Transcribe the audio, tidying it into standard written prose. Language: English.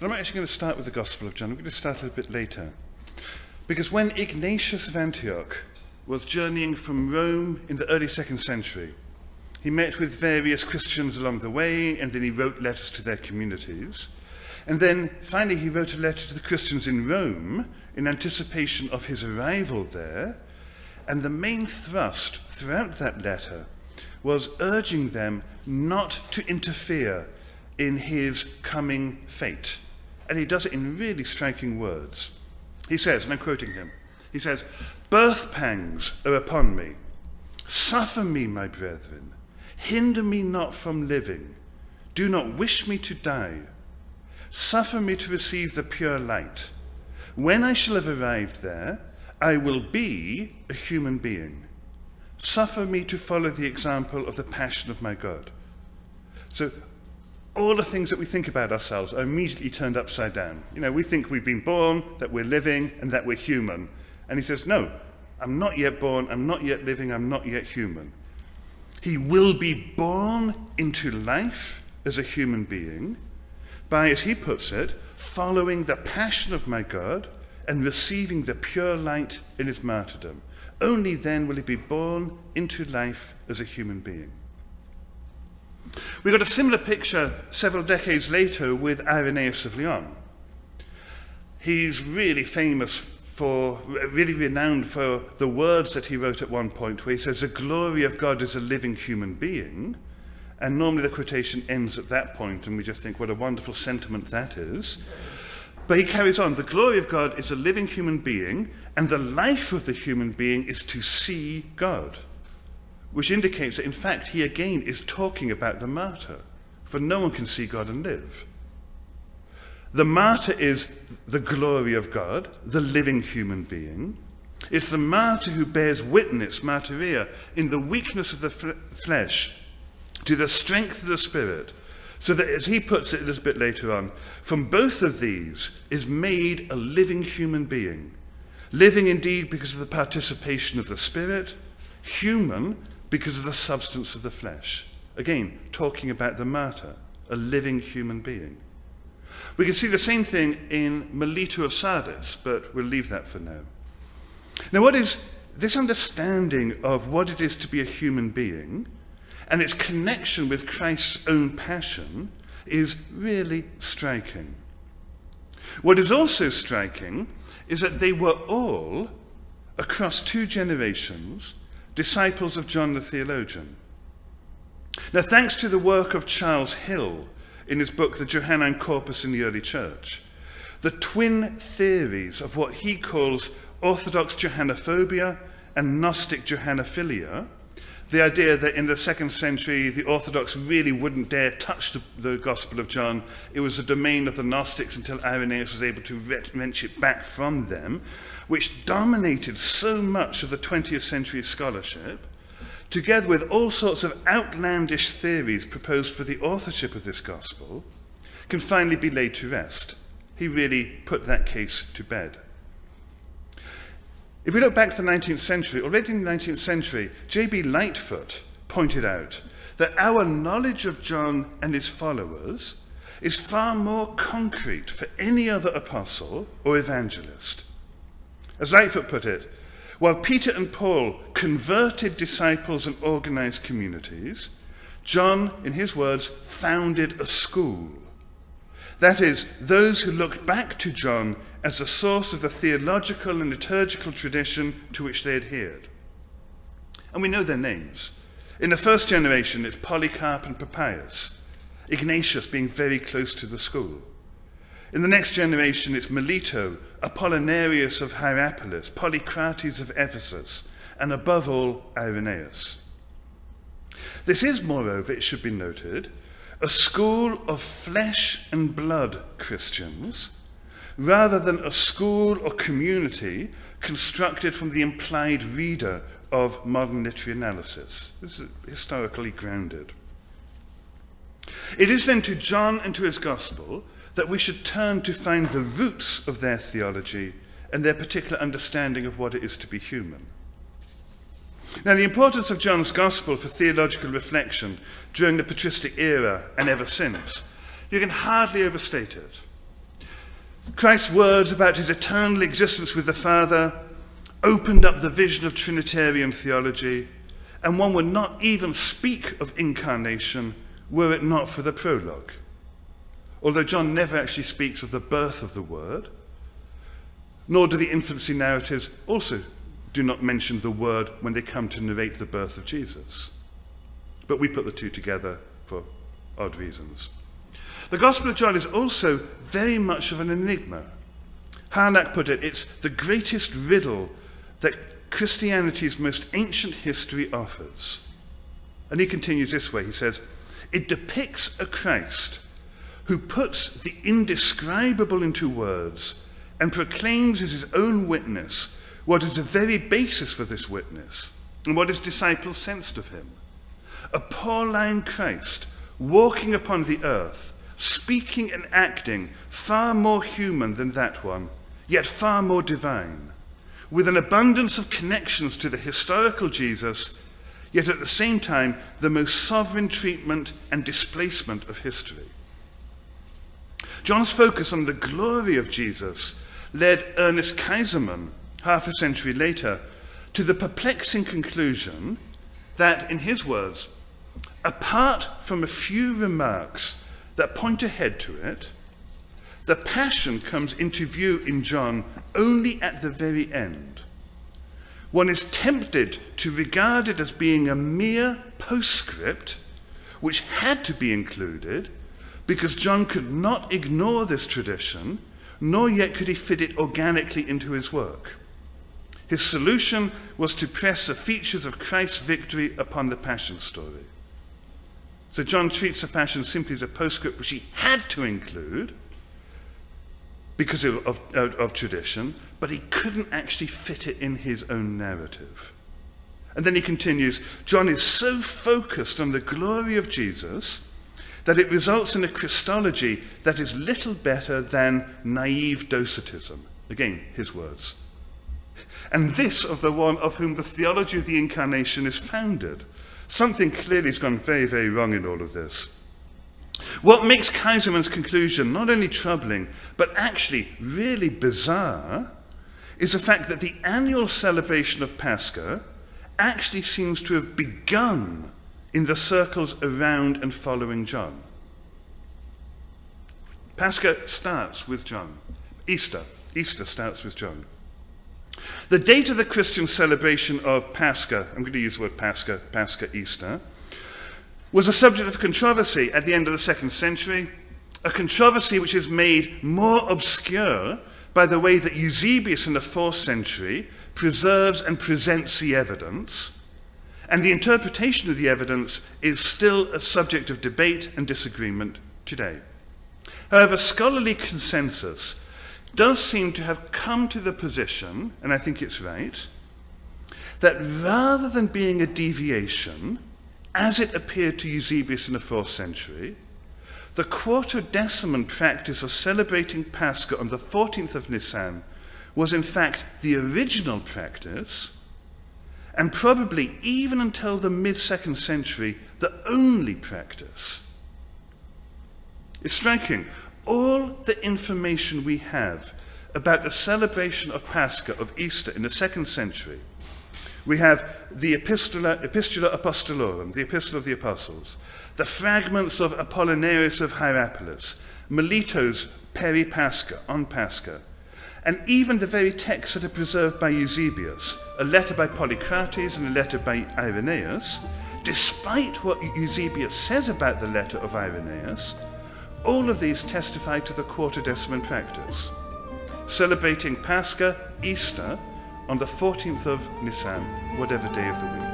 But I'm not actually going to start with the Gospel of John. I'm going to start a little bit later. Because when Ignatius of Antioch was journeying from Rome in the early 2nd century, he met with various Christians along the way, and then he wrote letters to their communities. And then finally he wrote a letter to the Christians in Rome in anticipation of his arrival there. And the main thrust throughout that letter was urging them not to interfere in his coming fate. And he does it in really striking words. He says, and I'm quoting him, he says, "Birth pangs are upon me. Suffer me, my brethren. Hinder me not from living. Do not wish me to die. Suffer me to receive the pure light. When I shall have arrived there, I will be a human being. Suffer me to follow the example of the passion of my God." So all the things that we think about ourselves are immediately turned upside down. You know, we think we've been born, that we're living, and that we're human. And he says, no, I'm not yet born, I'm not yet living, I'm not yet human. He will be born into life as a human being by, as he puts it, following the passion of my God and receiving the pure light in his martyrdom. Only then will he be born into life as a human being. We got a similar picture several decades later with Irenaeus of Lyon. He's really famous for, really renowned for the words that he wrote at one point where he says, "The glory of God is a living human being." And normally the quotation ends at that point, and we just think what a wonderful sentiment that is. But he carries on, "The glory of God is a living human being, and the life of the human being is to see God." Which indicates that, in fact, he again is talking about the martyr, for no one can see God and live. The martyr is the glory of God, the living human being. It's the martyr who bears witness, martyria, in the weakness of the flesh, to the strength of the spirit, so that, as he puts it a little bit later on, from both of these is made a living human being. Living indeed because of the participation of the spirit, human because of the substance of the flesh. Again, talking about the martyr, a living human being. We can see the same thing in Melito of Sardis, but we'll leave that for now. Now, what is this understanding of what it is to be a human being and its connection with Christ's own passion is really striking. What is also striking is that they were all, across 2 generations, disciples of John the theologian. Now, thanks to the work of Charles Hill in his book, The Johannine Corpus in the Early Church, the twin theories of what he calls Orthodox Johannophobia and Gnostic Johannophilia, the idea that in the 2nd century the Orthodox really wouldn't dare touch the Gospel of John. It was the domain of the Gnostics until Irenaeus was able to wrench it back from them, which dominated so much of the 20th century scholarship, together with all sorts of outlandish theories proposed for the authorship of this gospel, can finally be laid to rest. He really put that case to bed. If we look back to the 19th century, already in the 19th century, J.B. Lightfoot pointed out that our knowledge of John and his followers is far more concrete for any other apostle or evangelist. As Lightfoot put it, while Peter and Paul converted disciples and organized communities, John, in his words, founded a school. That is, those who looked back to John as the source of the theological and liturgical tradition to which they adhered. And we know their names. In the first generation, it's Polycarp and Papias, Ignatius being very close to the school. In the next generation, it's Melito, Apollinarius of Hierapolis, Polycrates of Ephesus, and above all, Irenaeus. This is, moreover, it should be noted, a school of flesh and blood Christians, rather than a school or community constructed from the implied reader of modern literary analysis. This is historically grounded. It is then to John and to his gospel that we should turn to find the roots of their theology and their particular understanding of what it is to be human. Now, the importance of John's Gospel for theological reflection during the patristic era and ever since, you can hardly overstate it. Christ's words about his eternal existence with the Father opened up the vision of Trinitarian theology, and one would not even speak of incarnation were it not for the prologue. Although John never actually speaks of the birth of the Word, nor do the infancy narratives also do not mention the Word when they come to narrate the birth of Jesus. But we put the two together for odd reasons. The Gospel of John is also very much of an enigma. Harnack put it, it's the greatest riddle that Christianity's most ancient history offers. And he continues this way, he says, it depicts a Christ who puts the indescribable into words and proclaims as his own witness what is the very basis for this witness and what his disciples sensed of him. A Pauline Christ walking upon the earth, speaking and acting far more human than that one, yet far more divine, with an abundance of connections to the historical Jesus, yet at the same time the most sovereign treatment and displacement of history. John's focus on the glory of Jesus led Ernest Kaiserman, half a century later, to the perplexing conclusion that, in his words, apart from a few remarks that point ahead to it, the passion comes into view in John only at the very end. One is tempted to regard it as being a mere postscript which had to be included because John could not ignore this tradition, nor yet could he fit it organically into his work. His solution was to press the features of Christ's victory upon the Passion story. So John treats the Passion simply as a postscript which he had to include because of tradition, but he couldn't actually fit it in his own narrative. And then he continues, John is so focused on the glory of Jesus that it results in a Christology that is little better than naive docetism. Again, his words. And this of the one of whom the theology of the incarnation is founded. Something clearly has gone very, very wrong in all of this. What makes Kaiserman's conclusion not only troubling, but actually really bizarre, is the fact that the annual celebration of Pascha actually seems to have begun in the circles around and following John. Pascha starts with John. Easter starts with John. The date of the Christian celebration of Pascha, I'm going to use the word Pascha, Easter, was a subject of controversy at the end of the 2nd century, a controversy which is made more obscure by the way that Eusebius in the 4th century preserves and presents the evidence, and the interpretation of the evidence is still a subject of debate and disagreement today. However, scholarly consensus does seem to have come to the position, and I think it's right, that rather than being a deviation, as it appeared to Eusebius in the 4th century, the quartodeciman practice of celebrating Pascha on the 14th of Nisan was in fact the original practice, and probably even until the mid-2nd century, the only practice. It's striking. All the information we have about the celebration of Pascha, of Easter, in the 2nd century, we have the Epistula Apostolorum, the Epistle of the Apostles, the fragments of Apollinarius of Hierapolis, Melito's Peri Pascha, on Pascha, and even the very texts that are preserved by Eusebius, a letter by Polycrates and a letter by Irenaeus. Despite what Eusebius says about the letter of Irenaeus, all of these testify to the quartodeciman practice, celebrating Pascha, Easter, on the 14th of Nisan, whatever day of the week.